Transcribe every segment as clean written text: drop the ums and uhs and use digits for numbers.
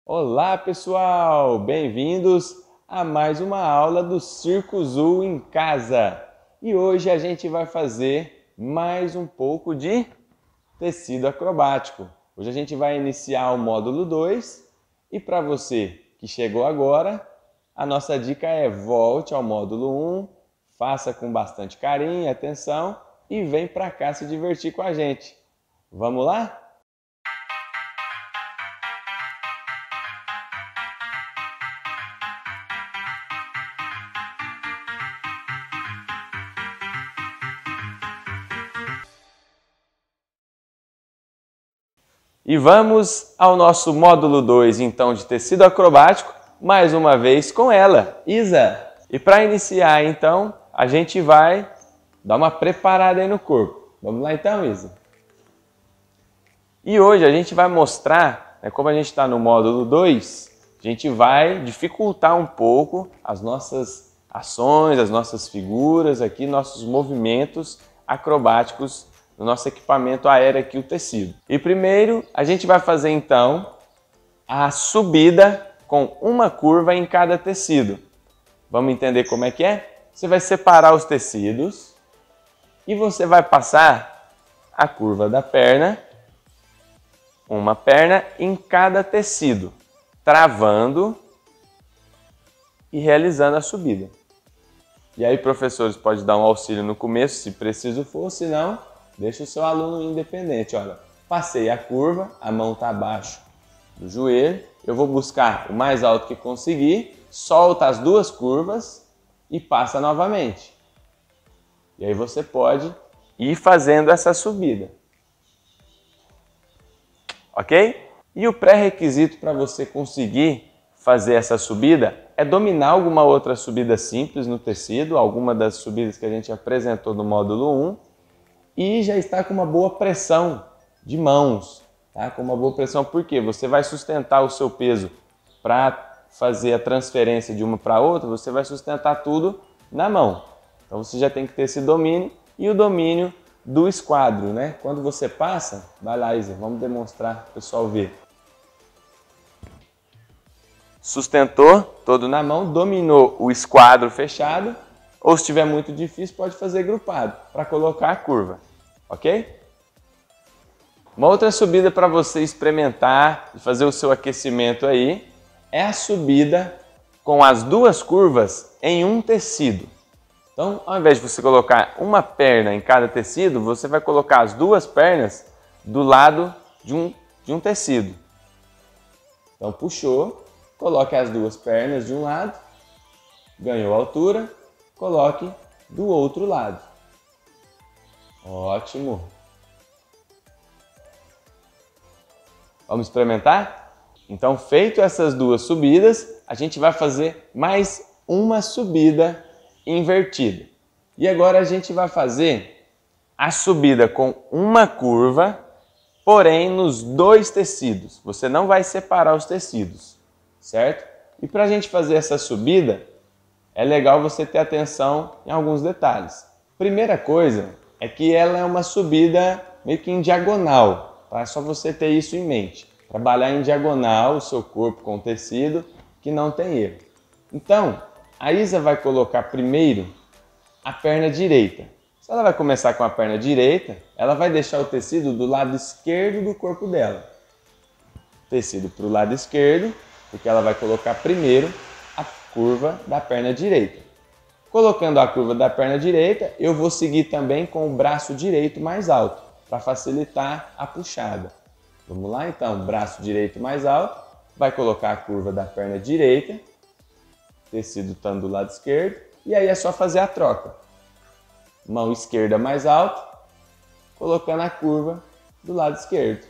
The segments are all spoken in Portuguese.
Olá pessoal, bem-vindos a mais uma aula do Circo Zoo em casa. E hoje a gente vai fazer mais um pouco de tecido acrobático. Hoje a gente vai iniciar o módulo 2 e para você que chegou agora, a nossa dica é volte ao módulo 1, faça com bastante carinho e atenção e vem para cá se divertir com a gente. Vamos lá? E vamos ao nosso módulo 2, então, de tecido acrobático, mais uma vez com ela, Isa. E para iniciar, então, a gente vai dar uma preparada aí no corpo. Vamos lá então, Isa? E hoje a gente vai mostrar, como a gente está no módulo 2, a gente vai dificultar um pouco as nossas ações, as nossas figuras aqui, nossos movimentos acrobáticos no nosso equipamento aéreo aqui, o tecido. E primeiro a gente vai fazer então a subida com uma curva em cada tecido. Vamos entender como é que é? Você vai separar os tecidos e você vai passar a curva da perna, uma perna em cada tecido, travando e realizando a subida. E aí, professores, pode dar um auxílio no começo, se preciso for, se não, deixa o seu aluno independente. Olha, passei a curva, a mão está abaixo do joelho, eu vou buscar o mais alto que conseguir, solta as duas curvas e passa novamente. E aí você pode ir fazendo essa subida. Ok? E o pré-requisito para você conseguir fazer essa subida é dominar alguma outra subida simples no tecido, alguma das subidas que a gente apresentou no módulo 1, e já está com uma boa pressão de mãos, tá? Com uma boa pressão, porque você vai sustentar o seu peso para fazer a transferência de uma para outra, você vai sustentar tudo na mão. Então você já tem que ter esse domínio e o domínio do esquadro, né? Quando você passa, vai lá, Isa, vamos demonstrar para o pessoal ver. Sustentou todo na mão, dominou o esquadro fechado, ou se estiver muito difícil, pode fazer grupado para colocar a curva, ok? Uma outra subida para você experimentar e fazer o seu aquecimento aí é a subida com as duas curvas em um tecido. Então, ao invés de você colocar uma perna em cada tecido, você vai colocar as duas pernas do lado de um tecido. Então, puxou, coloque as duas pernas de um lado, ganhou altura, coloque do outro lado. Ótimo! Vamos experimentar? Então, feito essas duas subidas, a gente vai fazer mais uma subida invertida. E agora a gente vai fazer a subida com uma curva, porém nos dois tecidos. Você não vai separar os tecidos, certo? E para a gente fazer essa subida, é legal você ter atenção em alguns detalhes. Primeira coisa é que ela é uma subida meio que em diagonal, tá? É só você ter isso em mente. Trabalhar em diagonal o seu corpo com o tecido, que não tem erro. Então, a Isa vai colocar primeiro a perna direita. Se ela vai começar com a perna direita, ela vai deixar o tecido do lado esquerdo do corpo dela. Tecido para o lado esquerdo, porque ela vai colocar primeiro a curva da perna direita. Colocando a curva da perna direita, eu vou seguir também com o braço direito mais alto, para facilitar a puxada. Vamos lá então, braço direito mais alto, vai colocar a curva da perna direita, tecido estando do lado esquerdo, e aí é só fazer a troca. Mão esquerda mais alta, colocando a curva do lado esquerdo.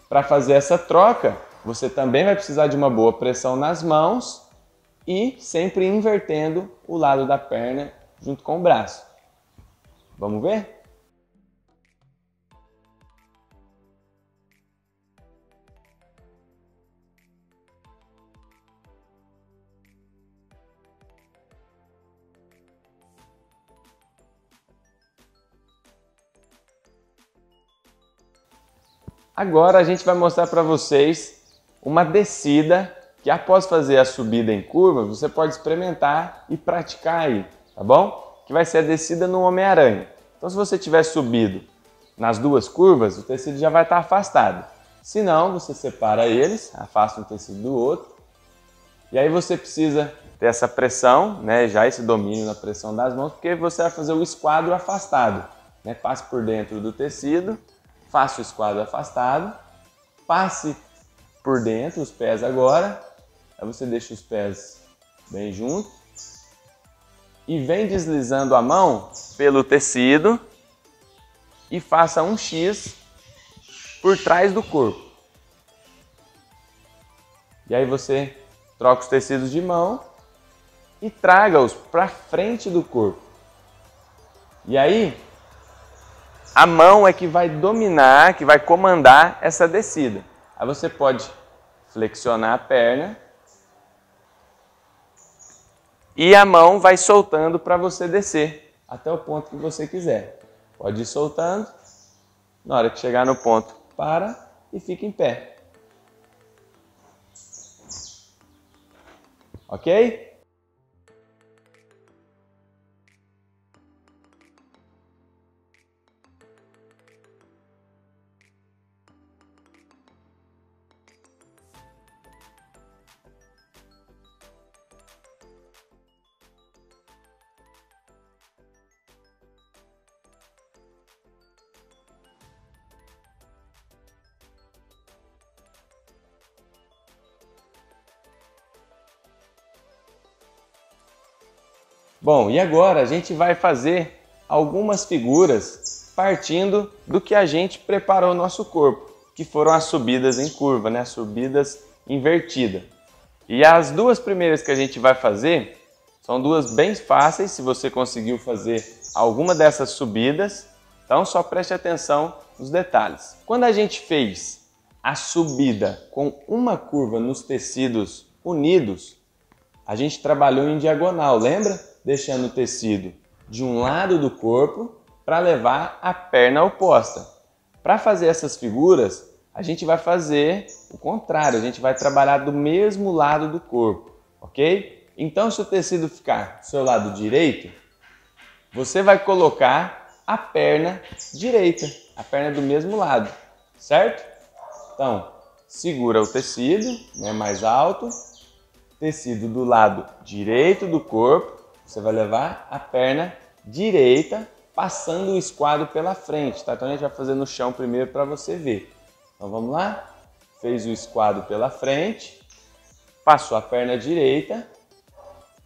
Para fazer essa troca, você também vai precisar de uma boa pressão nas mãos e sempre invertendo o lado da perna junto com o braço. Vamos ver? Agora a gente vai mostrar para vocês uma descida que após fazer a subida em curva, você pode experimentar e praticar aí, tá bom? Que vai ser a descida no Homem-Aranha. Então se você tiver subido nas duas curvas, o tecido já vai estar afastado. Se não, você separa eles, afasta um tecido do outro. E aí você precisa ter essa pressão, né, já esse domínio na pressão das mãos, porque você vai fazer o esquadro afastado, né? Passe por dentro do tecido, faça o esquadro afastado, passe por dentro os pés agora, aí você deixa os pés bem juntos e vem deslizando a mão pelo tecido e faça um X por trás do corpo. E aí você troca os tecidos de mão e traga-os para frente do corpo. E aí a mão é que vai dominar, que vai comandar essa descida. Aí você pode flexionar a perna e a mão vai soltando para você descer até o ponto que você quiser. Pode ir soltando, na hora que chegar no ponto, para e fica em pé. Ok? Bom, e agora a gente vai fazer algumas figuras partindo do que a gente preparou o nosso corpo, que foram as subidas em curva, né? As subidas invertidas. E as duas primeiras que a gente vai fazer são duas bem fáceis, se você conseguiu fazer alguma dessas subidas, então só preste atenção nos detalhes. Quando a gente fez a subida com uma curva nos tecidos unidos, a gente trabalhou em diagonal, lembra? Deixando o tecido de um lado do corpo para levar a perna oposta. Para fazer essas figuras, a gente vai fazer o contrário, a gente vai trabalhar do mesmo lado do corpo, ok? Então, se o tecido ficar do seu lado direito, você vai colocar a perna direita, a perna do mesmo lado, certo? Então, segura o tecido, né, mais alto, tecido do lado direito do corpo, você vai levar a perna direita passando o esquadro pela frente, tá? Então a gente vai fazer no chão primeiro para você ver. Então vamos lá? Fez o esquadro pela frente, passou a perna direita,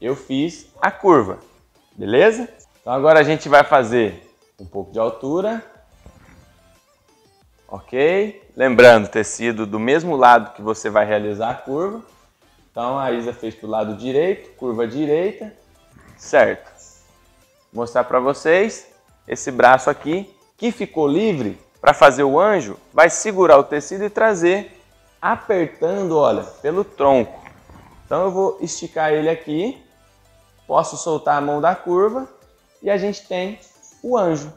eu fiz a curva, beleza? Então agora a gente vai fazer um pouco de altura, ok? Lembrando, tecido do mesmo lado que você vai realizar a curva. Então a Isa fez para o lado direito, curva direita, certo? Vou mostrar para vocês esse braço aqui que ficou livre para fazer o anjo, vai segurar o tecido e trazer apertando, olha, pelo tronco. Então eu vou esticar ele aqui, posso soltar a mão da curva e a gente tem o anjo.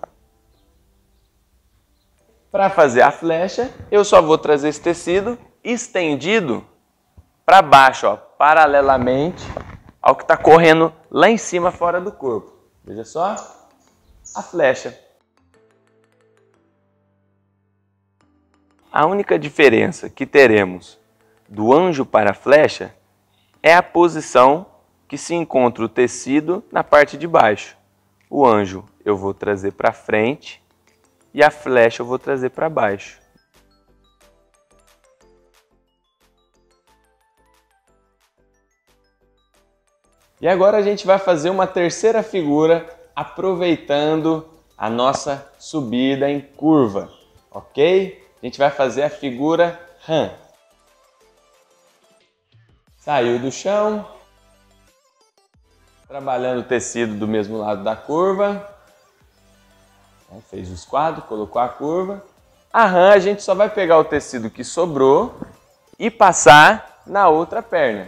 Para fazer a flecha, eu só vou trazer esse tecido estendido para baixo, ó, paralelamente ao que está correndo lá em cima fora do corpo. Veja só a flecha. A única diferença que teremos do anjo para a flecha é a posição que se encontra o tecido na parte de baixo. O anjo eu vou trazer para frente e a flecha eu vou trazer para baixo. E agora a gente vai fazer uma terceira figura aproveitando a nossa subida em curva, ok? A gente vai fazer a figura Han. Saiu do chão, Trabalhando o tecido do mesmo lado da curva. Fez o esquadro, colocou a curva. A rã, a gente só vai pegar o tecido que sobrou e passar na outra perna.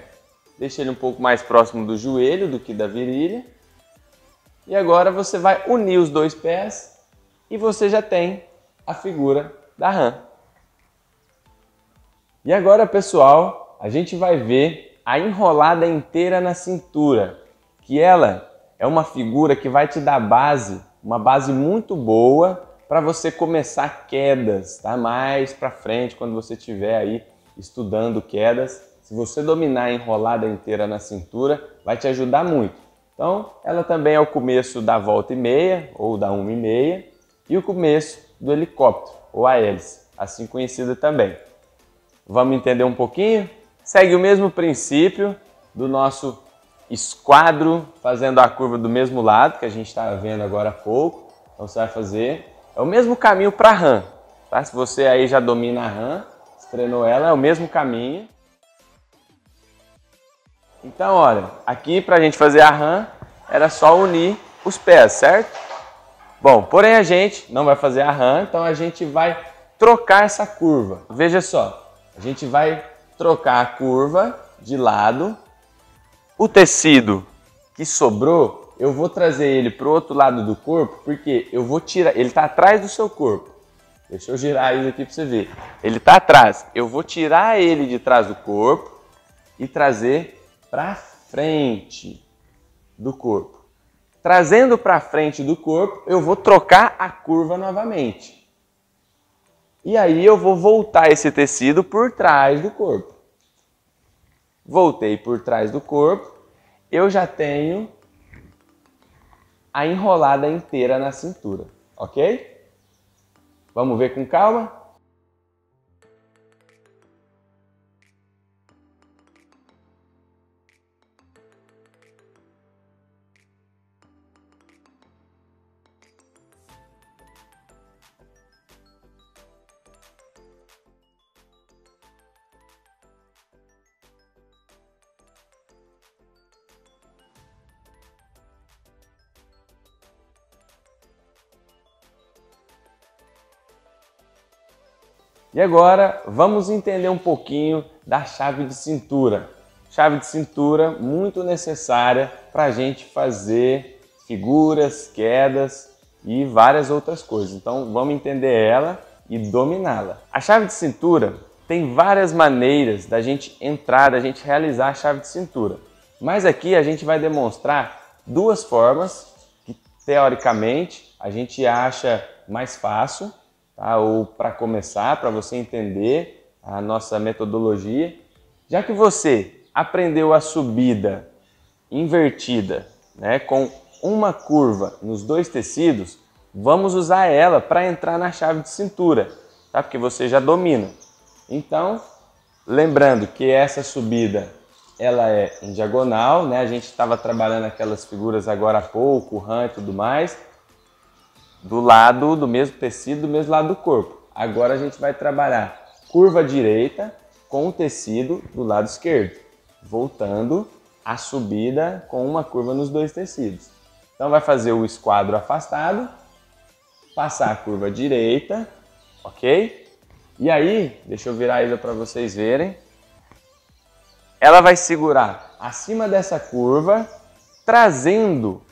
Deixa ele um pouco mais próximo do joelho do que da virilha. E agora você vai unir os dois pés e você já tem a figura da rã. E agora, pessoal, a gente vai ver a enrolada inteira na cintura, que ela é uma figura que vai te dar base, uma base muito boa para você começar quedas, tá? Mais para frente, quando você estiver aí estudando quedas, se você dominar a enrolada inteira na cintura, vai te ajudar muito. Então, ela também é o começo da volta e meia, ou da 1,5, e o começo do helicóptero, ou a hélice, assim conhecida também. Vamos entender um pouquinho? Segue o mesmo princípio do nosso esquadro, fazendo a curva do mesmo lado, que a gente estava vendo agora há pouco. Então, você vai fazer, é o mesmo caminho para a rã, tá? Se você aí já domina a rã, treinou ela, é o mesmo caminho. Então, olha, aqui para a gente fazer a rã, era só unir os pés, certo? Bom, porém a gente não vai fazer a rã, então a gente vai trocar essa curva. Veja só, a gente vai trocar a curva de lado. O tecido que sobrou, eu vou trazer ele para o outro lado do corpo, porque eu vou tirar, ele está atrás do seu corpo. Deixa eu girar isso aqui para você ver. Ele está atrás. Eu vou tirar ele de trás do corpo e trazer para frente do corpo. Trazendo para frente do corpo, eu vou trocar a curva novamente. E aí eu vou voltar esse tecido por trás do corpo. Voltei por trás do corpo, eu já tenho a enrolada inteira na cintura, ok? Vamos ver com calma? E agora vamos entender um pouquinho da chave de cintura. Chave de cintura muito necessária para a gente fazer figuras, quedas e várias outras coisas. Então vamos entender ela e dominá-la. A chave de cintura tem várias maneiras da gente entrar, da gente realizar a chave de cintura. Mas aqui a gente vai demonstrar duas formas que teoricamente a gente acha mais fácil. Tá? Ou para começar, para você entender a nossa metodologia. Já que você aprendeu a subida invertida, né, com uma curva nos dois tecidos, vamos usar ela para entrar na chave de cintura, tá? Porque você já domina. Então, lembrando que essa subida ela é em diagonal, né? A gente estava trabalhando aquelas figuras agora há pouco, rã e tudo mais, do lado do mesmo tecido, do mesmo lado do corpo. Agora a gente vai trabalhar curva direita com o tecido do lado esquerdo, voltando a subida com uma curva nos dois tecidos. Então vai fazer o esquadro afastado, passar a curva direita, ok? E aí, deixa eu virar ele para vocês verem. Ela vai segurar acima dessa curva, trazendo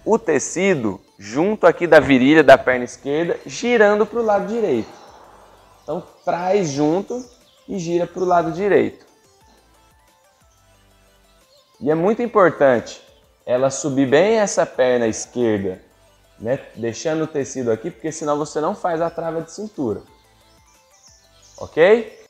o tecido junto aqui da virilha da perna esquerda, girando para o lado direito. Então traz junto e gira para o lado direito. E é muito importante ela subir bem essa perna esquerda, né? Deixando o tecido aqui, porque senão você não faz a trava de cintura. Ok?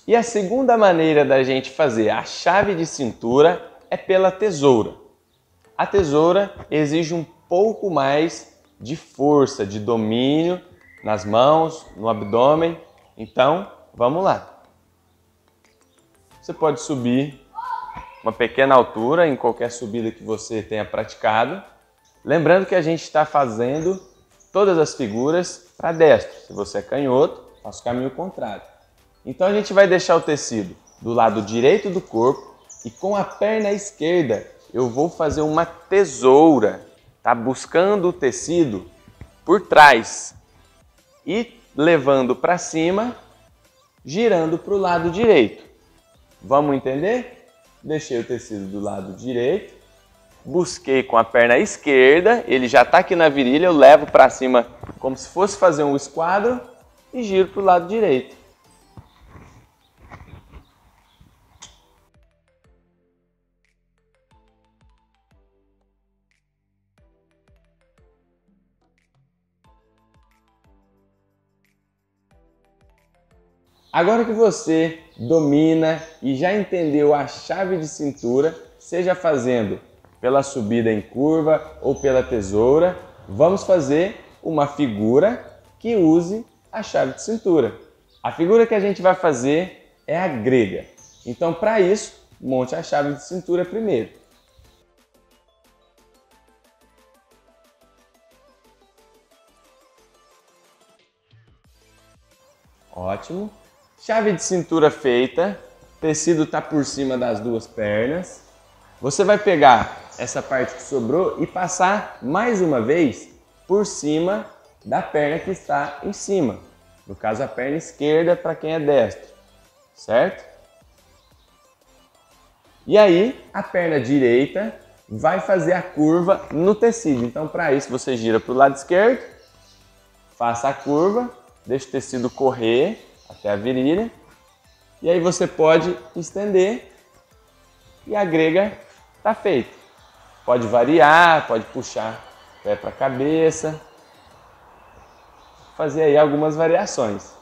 E a segunda maneira da gente fazer a chave de cintura é pela tesoura. A tesoura exige um pouco mais de força, de domínio nas mãos, no abdômen. Então, vamos lá. você pode subir uma pequena altura em qualquer subida que você tenha praticado. Lembrando que a gente está fazendo todas as figuras para destro. Se você é canhoto, faça o caminho contrário. Então a gente vai deixar o tecido do lado direito do corpo e com a perna esquerda eu vou fazer uma tesoura, tá? Buscando o tecido por trás e levando para cima, girando para o lado direito. Vamos entender? Deixei o tecido do lado direito, busquei com a perna esquerda, ele já está aqui na virilha, eu levo para cima como se fosse fazer um esquadro e giro para o lado direito. Agora que você domina e já entendeu a chave de cintura, seja fazendo pela subida em curva ou pela tesoura, vamos fazer uma figura que use a chave de cintura. A figura que a gente vai fazer é a grega. Então, para isso, monte a chave de cintura primeiro. Ótimo. Chave de cintura feita, o tecido está por cima das duas pernas. Você vai pegar essa parte que sobrou e passar mais uma vez por cima da perna que está em cima. No caso, a perna esquerda para quem é destro, certo? E aí, a perna direita vai fazer a curva no tecido. Então, para isso, você gira para o lado esquerdo, faça a curva, deixa o tecido correr até a virilha, e aí você pode estender e a grega está feita. Pode variar, pode puxar o pé para a cabeça, fazer aí algumas variações.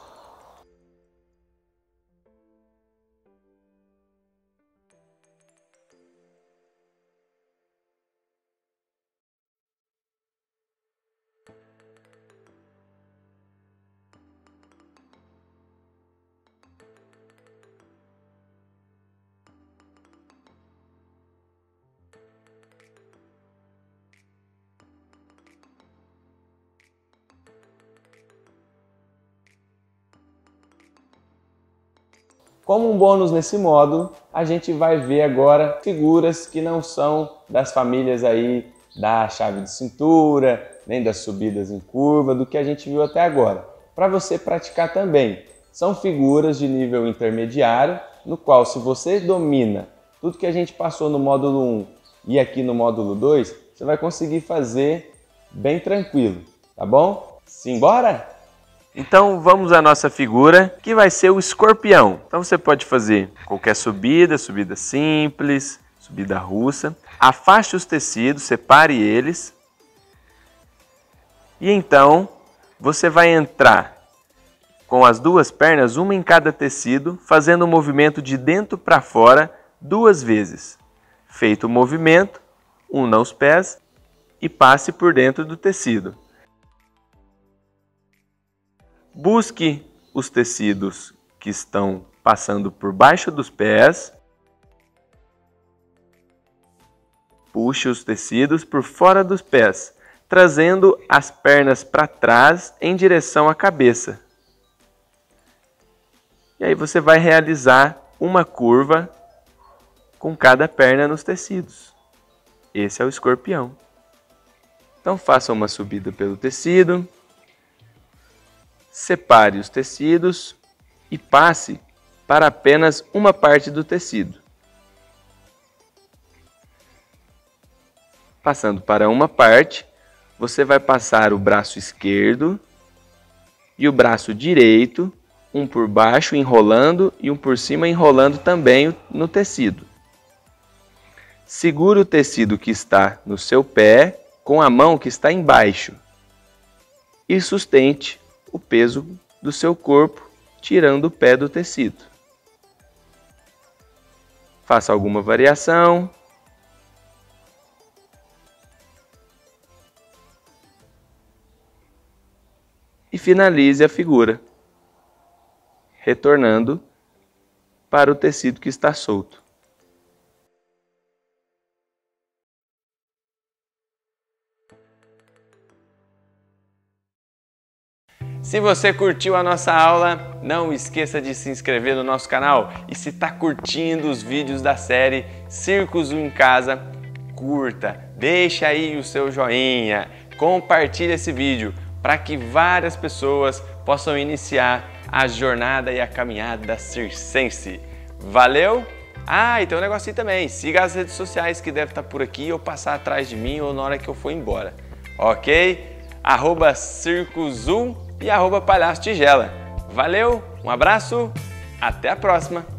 Como um bônus nesse módulo, a gente vai ver agora figuras que não são das famílias aí da chave de cintura, nem das subidas em curva, do que a gente viu até agora. Para você praticar também, são figuras de nível intermediário, no qual se você domina tudo que a gente passou no módulo 1 e aqui no módulo 2, você vai conseguir fazer bem tranquilo, tá bom? Simbora? Então vamos à nossa figura, que vai ser o escorpião. Então você pode fazer qualquer subida, subida simples, subida russa. Afaste os tecidos, separe eles. E então você vai entrar com as duas pernas, uma em cada tecido, fazendo o movimento de dentro para fora 2 vezes. Feito o movimento, una os pés e passe por dentro do tecido. Busque os tecidos que estão passando por baixo dos pés. Puxe os tecidos por fora dos pés, trazendo as pernas para trás em direção à cabeça. E aí você vai realizar uma curva com cada perna nos tecidos. Esse é o escorpião. Então faça uma subida pelo tecido. Separe os tecidos e passe para apenas uma parte do tecido. Passando para uma parte, você vai passar o braço esquerdo e o braço direito, um por baixo enrolando e um por cima enrolando também no tecido. Segure o tecido que está no seu pé com a mão que está embaixo e sustente o peso do seu corpo, tirando o pé do tecido. Faça alguma variação. E finalize a figura, retornando para o tecido que está solto. Se você curtiu a nossa aula, não esqueça de se inscrever no nosso canal. E se está curtindo os vídeos da série Circo Zoo em Casa, curta, deixa aí o seu joinha, compartilhe esse vídeo para que várias pessoas possam iniciar a jornada e a caminhada circense. Valeu? Ah, e tem um negocinho também, siga as redes sociais que deve estar por aqui ou passar atrás de mim ou na hora que eu for embora, ok? @Circo Zoo e @Palhaço Tigela. Valeu, um abraço, até a próxima!